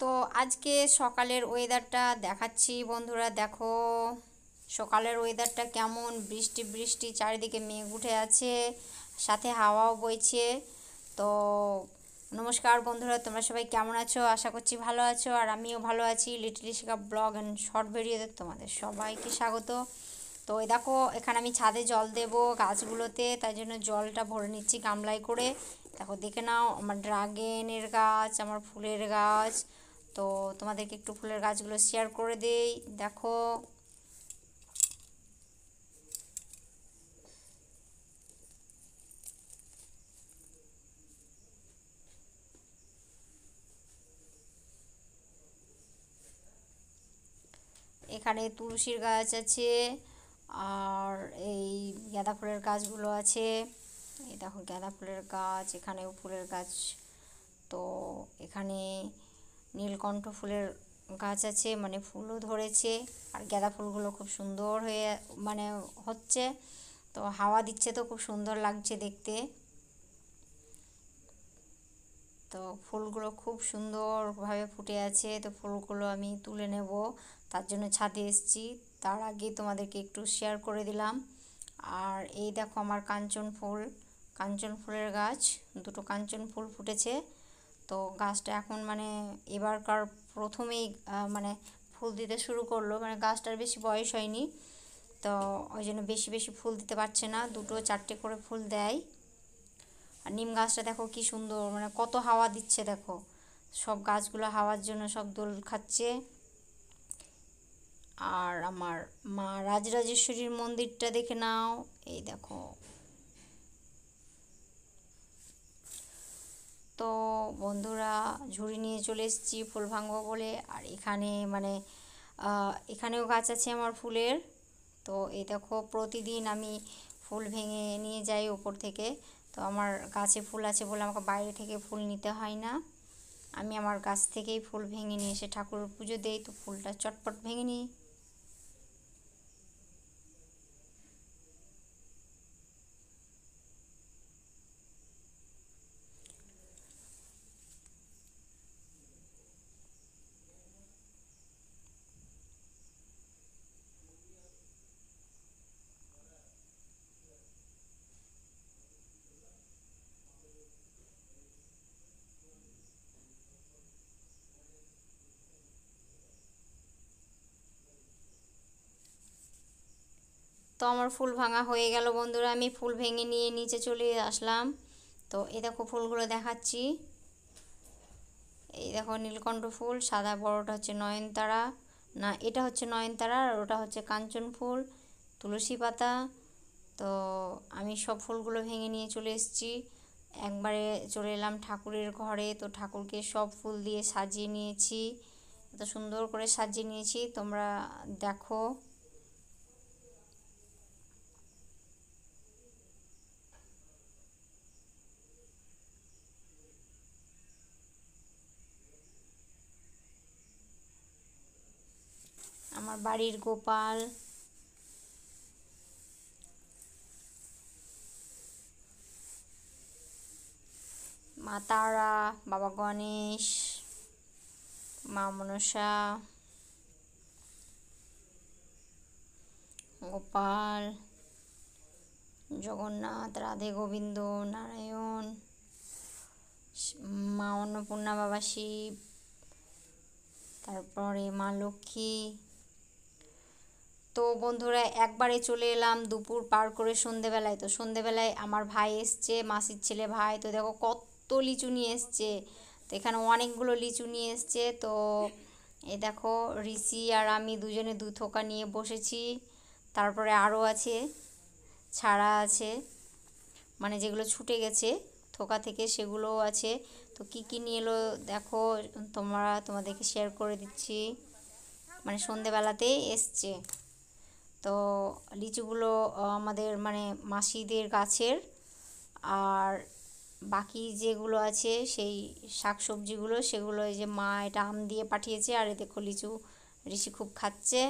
তো আজকে সকালের ওয়েদারটা দেখাচ্ছি বন্ধুরা, দেখো সকালের ওয়েদারটা কেমন। বৃষ্টি বৃষ্টি চারিদিকে মেঘ উঠে আছে, সাথে হাওয়াও বইছে। তো নমস্কার বন্ধুরা, তোমরা সবাই কেমন আছো? আশা করছি ভালো আছো, আর আমিও ভালো আছি। Little Shikha blog and short ভিডিওতে তোমাদের সবাইকে স্বাগত। তো এই দেখো, এখানে আমি ছাদে জল দেব গাছগুলোতে, তাই জন্য জলটা ভরে নিচ্ছি গামলায় করে। দেখো দেখে নাও, আমার ড্রাগনের গাছ, আমার ফুলের গাছ। তো তোমাদেরকে একটু ফুলের গাছগুলো শেয়ার করে দেই। দেখো এখানে তুলসীর গাছ আছে, আর এই গাঁদা ফুলের গাছগুলো আছে। এই দেখো গাঁদা ফুলের গাছ, এখানেও ফুলের গাছ। তো এখানে নীলকণ্ঠ ফুলের গাছ আছে, মানে ফুলও ধরেছে। আর গাঁদা ফুলগুলো খুব সুন্দর হয়ে মানে হচ্ছে। তো হাওয়া দিচ্ছে, তো খুব সুন্দর লাগছে দেখতে। তো ফুলগুলো খুব সুন্দরভাবে ফুটে আছে, তো ফুলগুলো আমি তুলে নেব, তার জন্য ছাদে এসেছি। তার আগে তোমাদেরকে একটু শেয়ার করে দিলাম। আর এই দেখো আমার কাঞ্চন ফুল, কাঞ্চন ফুলের গাছ, দুটো কাঞ্চন ফুল ফুটেছে। তো গাছটা এখন মানে এবারকার প্রথমেই মানে ফুল দিতে শুরু করলো, মানে গাছটার বেশি বয়স হয়নি। তো ওই জন্য বেশি বেশি ফুল দিতে পারছে না, দুটো চারটে করে ফুল দেয়। আর নিম গাছটা দেখো কি সুন্দর, মানে কত হাওয়া দিচ্ছে দেখো। সব গাছগুলো হাওয়ার জন্য সব দোল খাচ্ছে। আর আমার মা রাজরাজেশ্বরীর মন্দিরটা দেখে নাও, এই দেখো। তো বন্ধুরা, ঝুড়ি নিয়ে চলে এসেছি ফুল ভাঙবো বলে। আর এখানে মানে এখানেও গাছ আছে আমার ফুলের। তো এই দেখো, প্রতিদিন আমি ফুল ভেঙে নিয়ে যাই ওপর থেকে। তো আমার গাছে ফুল আছে বলে আমাকে বাইরে থেকে ফুল নিতে হয় না। আমি আমার গাছ থেকেই ফুল ভেঙে নিয়ে এসে ঠাকুরের পুজো দেই, তো ফুলটা চটপট ভেঙে নিই। তো আমার ফুল ভাঙা হয়ে গেল বন্ধুরা, আমি ফুল ভেঙে নিয়ে নিচে চলে আসলাম। তো এই দেখো ফুলগুলো দেখাচ্ছি। এই দেখো নীলকণ্ঠ ফুল, সাদা বড়টা হচ্ছে নয়নতারা, না এটা হচ্ছে নয়নতারা, আর ওটা হচ্ছে কাঞ্চন ফুল, তুলসী পাতা। তো আমি সব ফুলগুলো ভেঙে নিয়ে চলে এসেছি। একবারে চলে এলাম ঠাকুরের ঘরে, তো ঠাকুরকে সব ফুল দিয়ে সাজিয়ে নিয়েছি, এত সুন্দর করে সাজিয়ে নিয়েছি, তোমরা দেখো। আমার বাড়ির গোপাল, মা তারা, বাবা গণেশ, মা মনসা, গোপাল, জগন্নাথ, রাধে গোবিন্দ, নারায়ণ, মা অন্নপূর্ণা, বাবা শিব, তারপরে মা লক্ষ্মী। তো বন্ধুরা, একবারে চলে এলাম দুপুর পার করে সন্ধেবেলায়। তো সন্ধেবেলায় আমার ভাই এসছে, মাসির ছেলে ভাই। তো দেখো কত লিচু নিয়ে এসছে। তো এখানে অনেকগুলো লিচু নিয়ে এসছে। তো এই দেখো, ঋষি আর আমি দুজনে দু থোকা নিয়ে বসেছি। তারপরে আরও আছে, ছাড়া আছে, মানে যেগুলো ছুটে গেছে থোকা থেকে সেগুলোও আছে। তো কী কী নিয়ে এলো দেখো, তোমাদেরকে শেয়ার করে দিচ্ছি। মানে সন্ধেবেলাতেই এসছে। তো লিচুগুলো আমাদের মানে মাসিদের গাছের। আর বাকি যেগুলো আছে সেই শাকসবজিগুলো, সেগুলো এই যে মা এটা আম দিয়ে পাঠিয়েছে। আর এ দেখো লিচু, ঋষি খুব খাচ্ছে।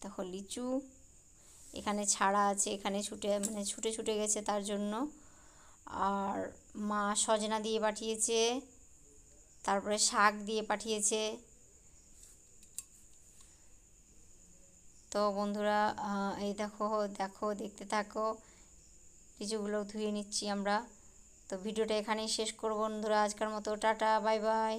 দেখো লিচু এখানে ছাড়া আছে, এখানে ছুটে মানে ছুটে ছুটে গেছে তার জন্য। আর মা সজনা দিয়ে পাঠিয়েছে। তারপরে শাক দিয়ে পাঠিয়েছে। তো বন্ধুরা এই দেখো দেখো দেখতে থাকো, লিচুগুলো ধুয়ে নিচ্ছি আমরা। তো ভিডিওটা এখানেই শেষ করব বন্ধুরা, আজকের মতো টাটা বাই বাই।